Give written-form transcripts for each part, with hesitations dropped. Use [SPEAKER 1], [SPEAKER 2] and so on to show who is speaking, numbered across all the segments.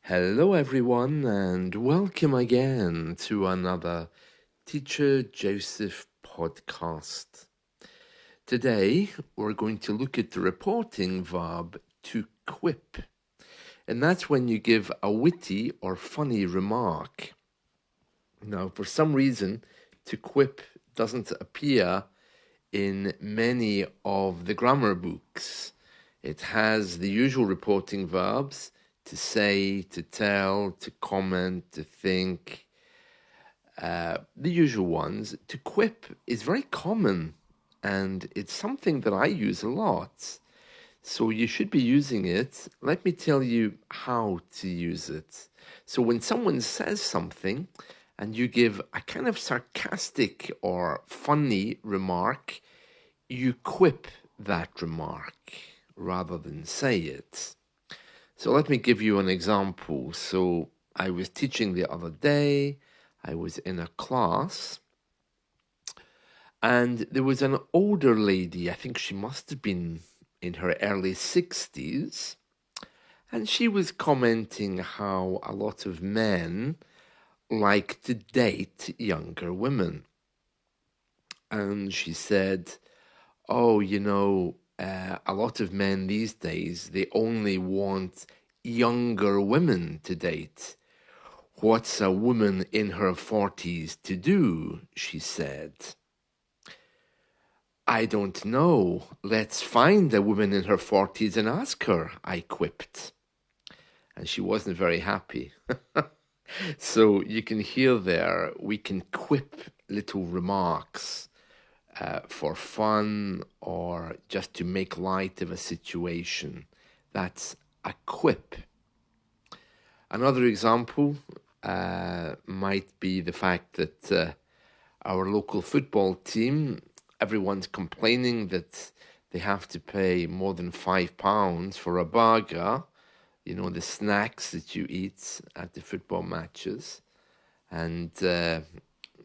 [SPEAKER 1] Hello, everyone, and welcome again to another Teacher Joseph podcast. Today, we're going to look at the reporting verb to quip, and that's when you give a witty or funny remark. Now, for some reason, to quip doesn't appear in many of the grammar books. It has the usual reporting verbs to say, to tell, to comment, to think, the usual ones. To quip is very common and it's something that I use a lot. So you should be using it. Let me tell you how to use it. So when someone says something and you give a kind of sarcastic or funny remark, you quip that remark rather than say it. So let me give you an example. So I was teaching the other day, I was in a class, and there was an older lady, I think she must have been in her early 60s, and she was commenting how a lot of men like to date younger women. And she said, oh, a lot of men these days, they only want younger women to date. What's a woman in her 40s to do? She said. I don't know. Let's find a woman in her 40s and ask her, I quipped. And she wasn't very happy. So you can hear there, we can quip little remarks for fun or just to make light of a situation. That's a quip. Another example might be the fact that our local football team, everyone's complaining that they have to pay more than £5 for a burger, the snacks that you eat at the football matches. And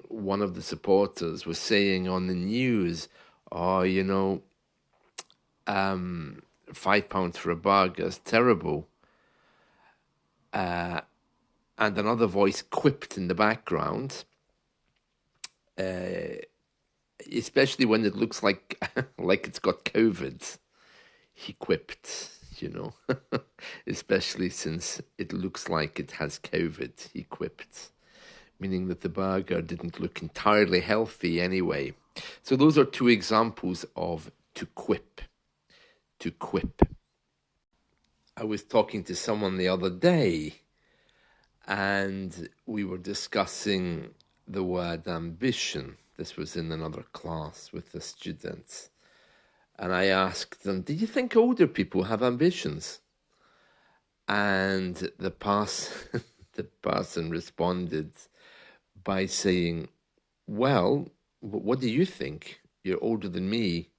[SPEAKER 1] one of the supporters was saying on the news, oh, £5 for a burger is terrible. And another voice quipped in the background, especially when it looks like like it's got COVID. He quipped, especially since it looks like it has COVID, he quipped, meaning that the burger didn't look entirely healthy anyway. So those are two examples of to quip. To quip. I was talking to someone the other day and we were discussing the word ambition. This was in another class with the students. And I asked them, do you think older people have ambitions? And the person responded by saying, well, what do you think? You're older than me.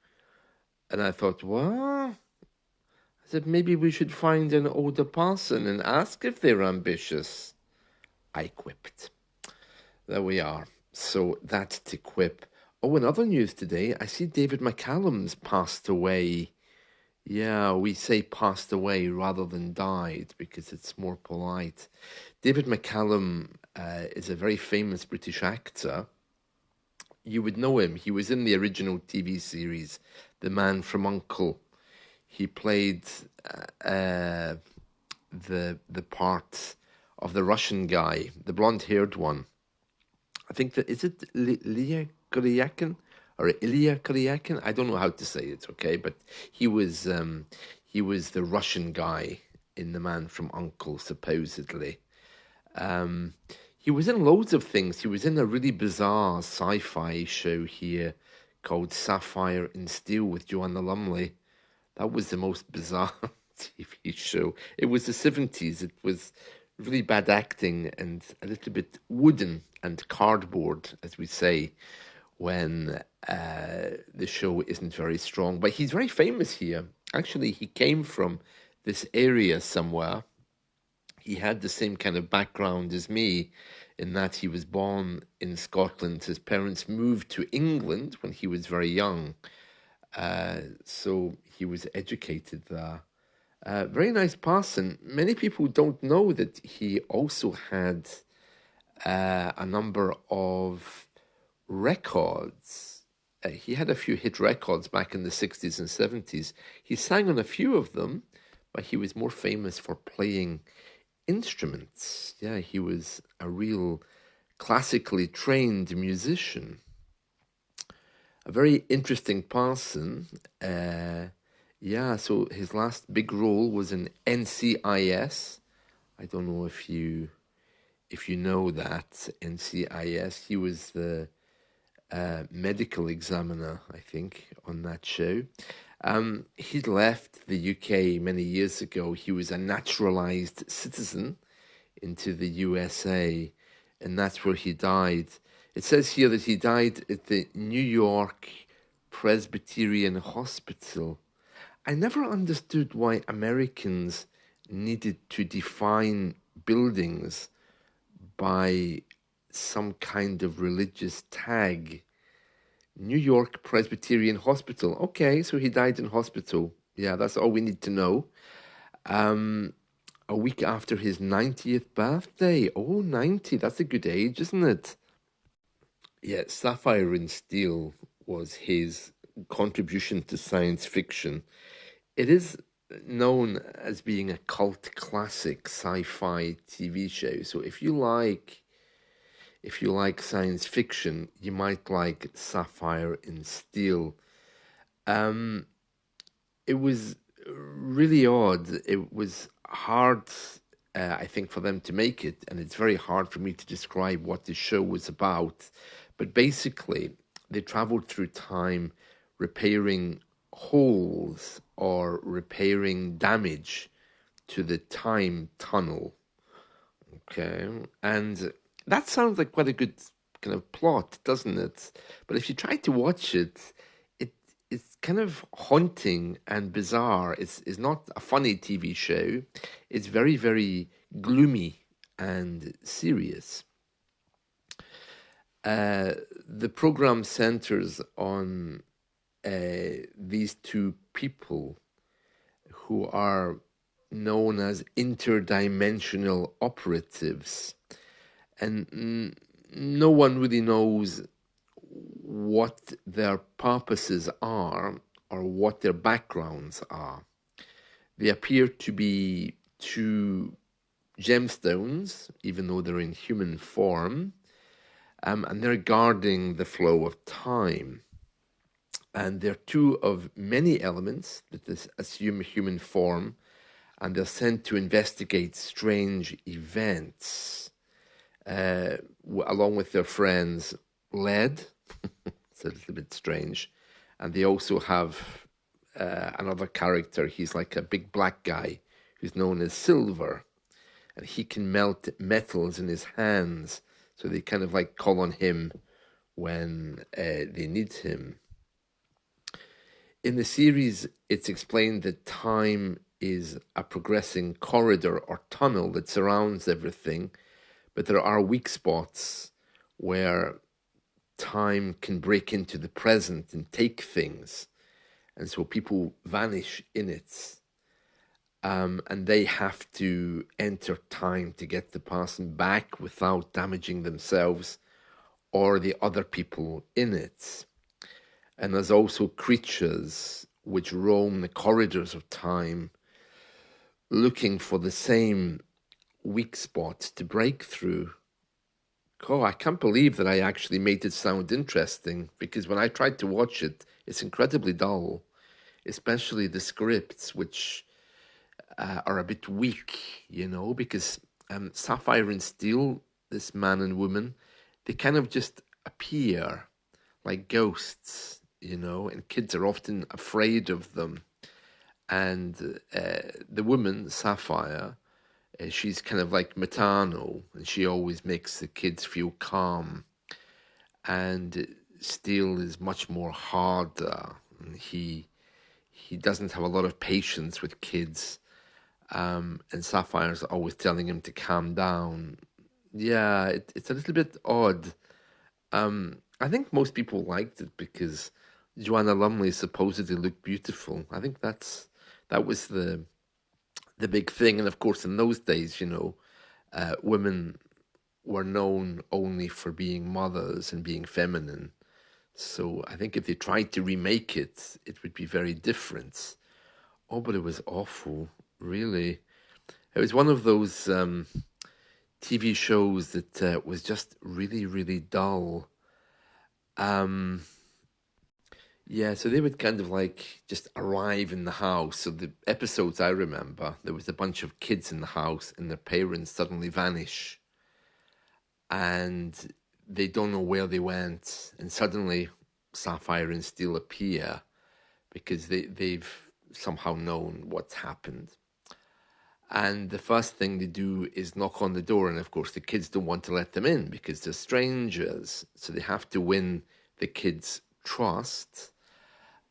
[SPEAKER 1] And I thought, what? I said, maybe we should find an older person and ask if they're ambitious. I quipped. There we are. So that's to quip. Oh, in other news today, I see David McCallum's passed away. Yeah, we say passed away rather than died because it's more polite. David McCallum is a very famous British actor. You would know him. He was in the original TV series, The Man from U.N.C.L.E. He played the part of the Russian guy, the blonde-haired one. I think that is it Ilya Kuryakin or Ilya Kuryakin? I don't know how to say it. Okay, but he was the Russian guy in The Man from U.N.C.L.E. supposedly. He was in loads of things. He was in a really bizarre sci-fi show here called Sapphire and Steel with Joanna Lumley. That was the most bizarre TV show. It was the 70s. It was really bad acting and a little bit wooden and cardboard, as we say, when the show isn't very strong. But he's very famous here. Actually, he came from this area somewhere. He had the same kind of background as me in that he was born in Scotland. His parents moved to England when he was very young. So he was educated there. Very nice person. Many people don't know that he also had a number of records. He had a few hit records back in the 60s and 70s. He sang on a few of them, but he was more famous for playing instruments. Yeah, he was a real classically trained musician. A very interesting person. Yeah, so his last big role was in NCIS. I don't know if you know that NCIS. He was the medical examiner, I think, on that show. He left the UK many years ago. He was a naturalized citizen into the USA, and that's where he died. It says here that he died at the New York Presbyterian Hospital. I never understood why Americans needed to define buildings by some kind of religious tag. New York Presbyterian Hospital. Okay, so he died in hospital. Yeah, that's all we need to know. A week after his 90th birthday. Oh, 90, that's a good age, isn't it? Yeah, Sapphire and Steel was his contribution to science fiction. It is known as being a cult classic sci-fi TV show. So if you like science fiction, you might like Sapphire and Steel. It was really odd. It was hard, I think, for them to make it, and it's very hard for me to describe what the show was about. But basically, they traveled through time repairing holes or repairing damage to the time tunnel. Okay. And that sounds like quite a good kind of plot, doesn't it? But if you try to watch it, it's kind of haunting and bizarre. It's not a funny TV show. It's very, very gloomy and serious. The program centers on these two people who are known as interdimensional operatives, and no one really knows what their purposes are or what their backgrounds are. They appear to be two gemstones, even though they're in human form, and they're guarding the flow of time. And they're two of many elements that assume human form, and they're sent to investigate strange events, along with their friends Led. It's a little bit strange. And they also have another character. He's like a big black guy who's known as Silver, and he can melt metals in his hands. So they kind of like call on him when they need him. In the series, it's explained that time is a progressing corridor or tunnel that surrounds everything, but there are weak spots where time can break into the present and take things, and so people vanish in it, and they have to enter time to get the person back without damaging themselves or the other people in it. And there's also creatures which roam the corridors of time looking for the same weak spots to break through. Oh, I can't believe that I actually made it sound interesting, because when I tried to watch it, it's incredibly dull, especially the scripts, which are a bit weak, because Sapphire and Steel, this man and woman, they kind of just appear like ghosts, and kids are often afraid of them. And the woman, Sapphire, she's kind of like maternal, and she always makes the kids feel calm. And Steele is much more harder. And he doesn't have a lot of patience with kids. And Sapphire's always telling him to calm down. Yeah, it's a little bit odd. I think most people liked it because Joanna Lumley supposedly looked beautiful. I think that was the the big thing. And of course, in those days, women were known only for being mothers and being feminine. So I think if they tried to remake it, it would be very different. Oh, but it was awful, really. It was one of those TV shows that was just really, really dull. Um, yeah, so they would kind of like just arrive in the house. So the episodes I remember, there was a bunch of kids in the house and their parents suddenly vanish and they don't know where they went. And suddenly Sapphire and Steel appear because they've somehow known what's happened. And the first thing they do is knock on the door. And of course, the kids don't want to let them in because they're strangers. So they have to win the kids' trust.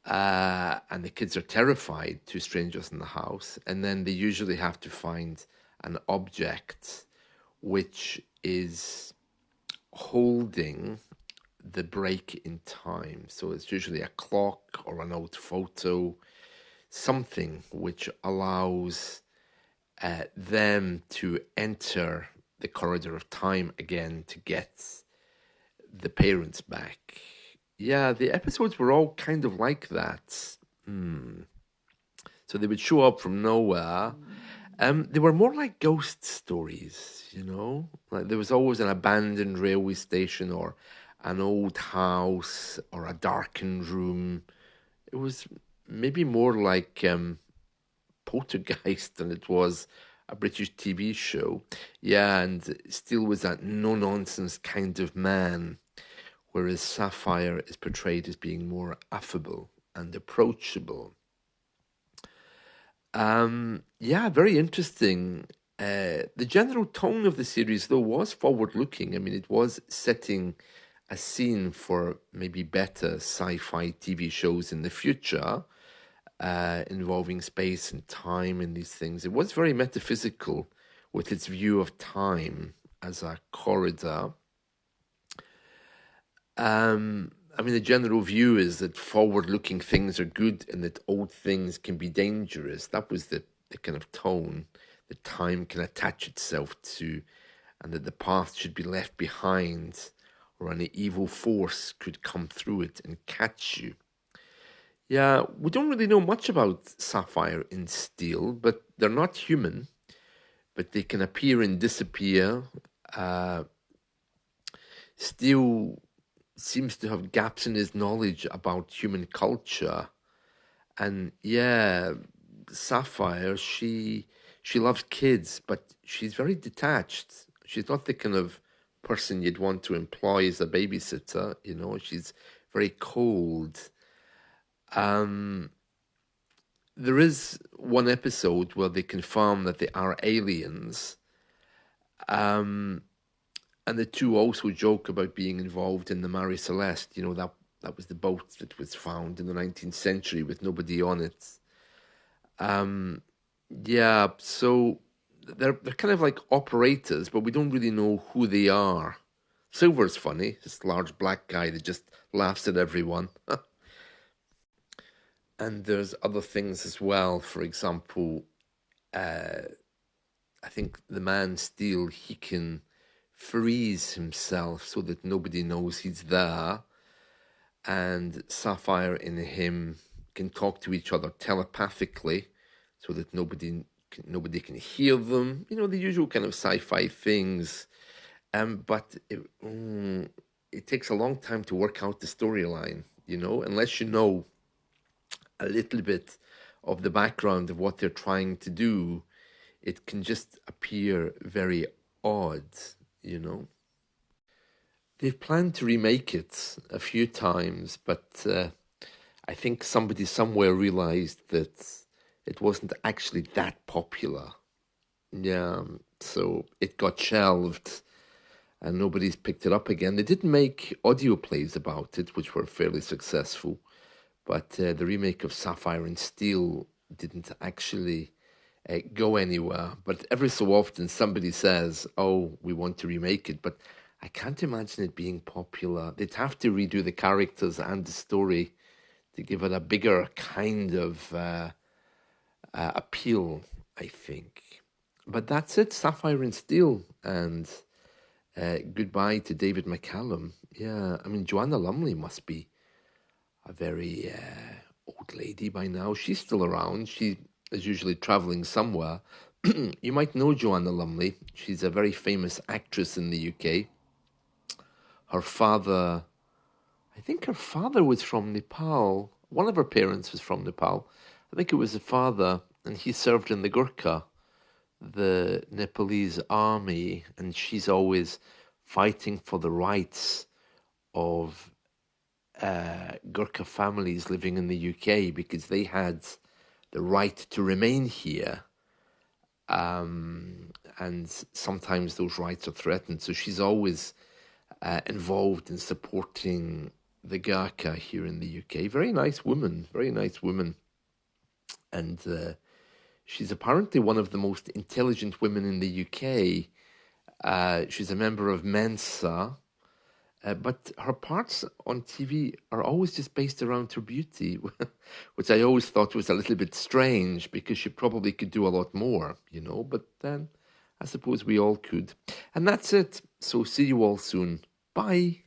[SPEAKER 1] And the kids are terrified to strangers in the house. And then they usually have to find an object which is holding the break in time. So it's usually a clock or an old photo, something which allows them to enter the corridor of time again to get the parents back. Yeah, the episodes were all kind of like that. So they would show up from nowhere. They were more like ghost stories. Like there was always an abandoned railway station or an old house or a darkened room. It was maybe more like Poltergeist than it was a British TV show. Yeah, and Steele was that no-nonsense kind of man, whereas Sapphire is portrayed as being more affable and approachable. Yeah, very interesting. The general tone of the series, though, was forward-looking. I mean, it was setting a scene for maybe better sci-fi TV shows in the future, involving space and time and these things. It was very metaphysical with its view of time as a corridor. I mean, the general view is that forward-looking things are good and that old things can be dangerous. That was the kind of tone that time can attach itself to, and that the past should be left behind, or any evil force could come through it and catch you. Yeah, we don't really know much about Sapphire and Steel, but they're not human, but they can appear and disappear. Steel seems to have gaps in his knowledge about human culture. And yeah, Sapphire, she loves kids, but she's very detached. She's not the kind of person you'd want to employ as a babysitter. She's very cold. There is one episode where they confirm that they are aliens. And the two also joke about being involved in the Marie Celeste. That was the boat that was found in the 19th century with nobody on it. Yeah, so they're kind of like operators, but we don't really know who they are. Silver's funny, this large black guy that just laughs at everyone. And there's other things as well. For example, I think the man Steel, he can freeze himself so that nobody knows he's there. And Sapphire and him can talk to each other telepathically so that nobody can hear them. The usual kind of sci-fi things. But it takes a long time to work out the storyline, unless you know a little bit of the background of what they're trying to do. It can just appear very odd. They've planned to remake it a few times, but I think somebody somewhere realized that it wasn't actually that popular. Yeah, so it got shelved and nobody's picked it up again. They did make audio plays about it, which were fairly successful, but the remake of Sapphire and Steel didn't actually go anywhere. But every so often somebody says, oh, we want to remake it, but I can't imagine it being popular. They'd have to redo the characters and the story to give it a bigger kind of appeal. I think. But that's it, Sapphire and Steel, and goodbye to David McCallum. Yeah, I mean, Joanna Lumley must be a very old lady by now. She's still around. She is usually traveling somewhere. You might know Joanna Lumley. She's a very famous actress in the UK. Her father, I think her father was from Nepal. One of her parents was from Nepal. I think it was the father, and he served in the Gurkha, the Nepalese army, and she's always fighting for the rights of Gurkha families living in the UK because they had the right to remain here. And sometimes those rights are threatened. So she's always involved in supporting the Gurkha here in the UK. Very nice woman, very nice woman. And she's apparently one of the most intelligent women in the UK. She's a member of Mensa, but her parts on TV are always just based around her beauty, which I always thought was a little bit strange because she probably could do a lot more, you know, but then I suppose we all could. And that's it. So see you all soon. Bye.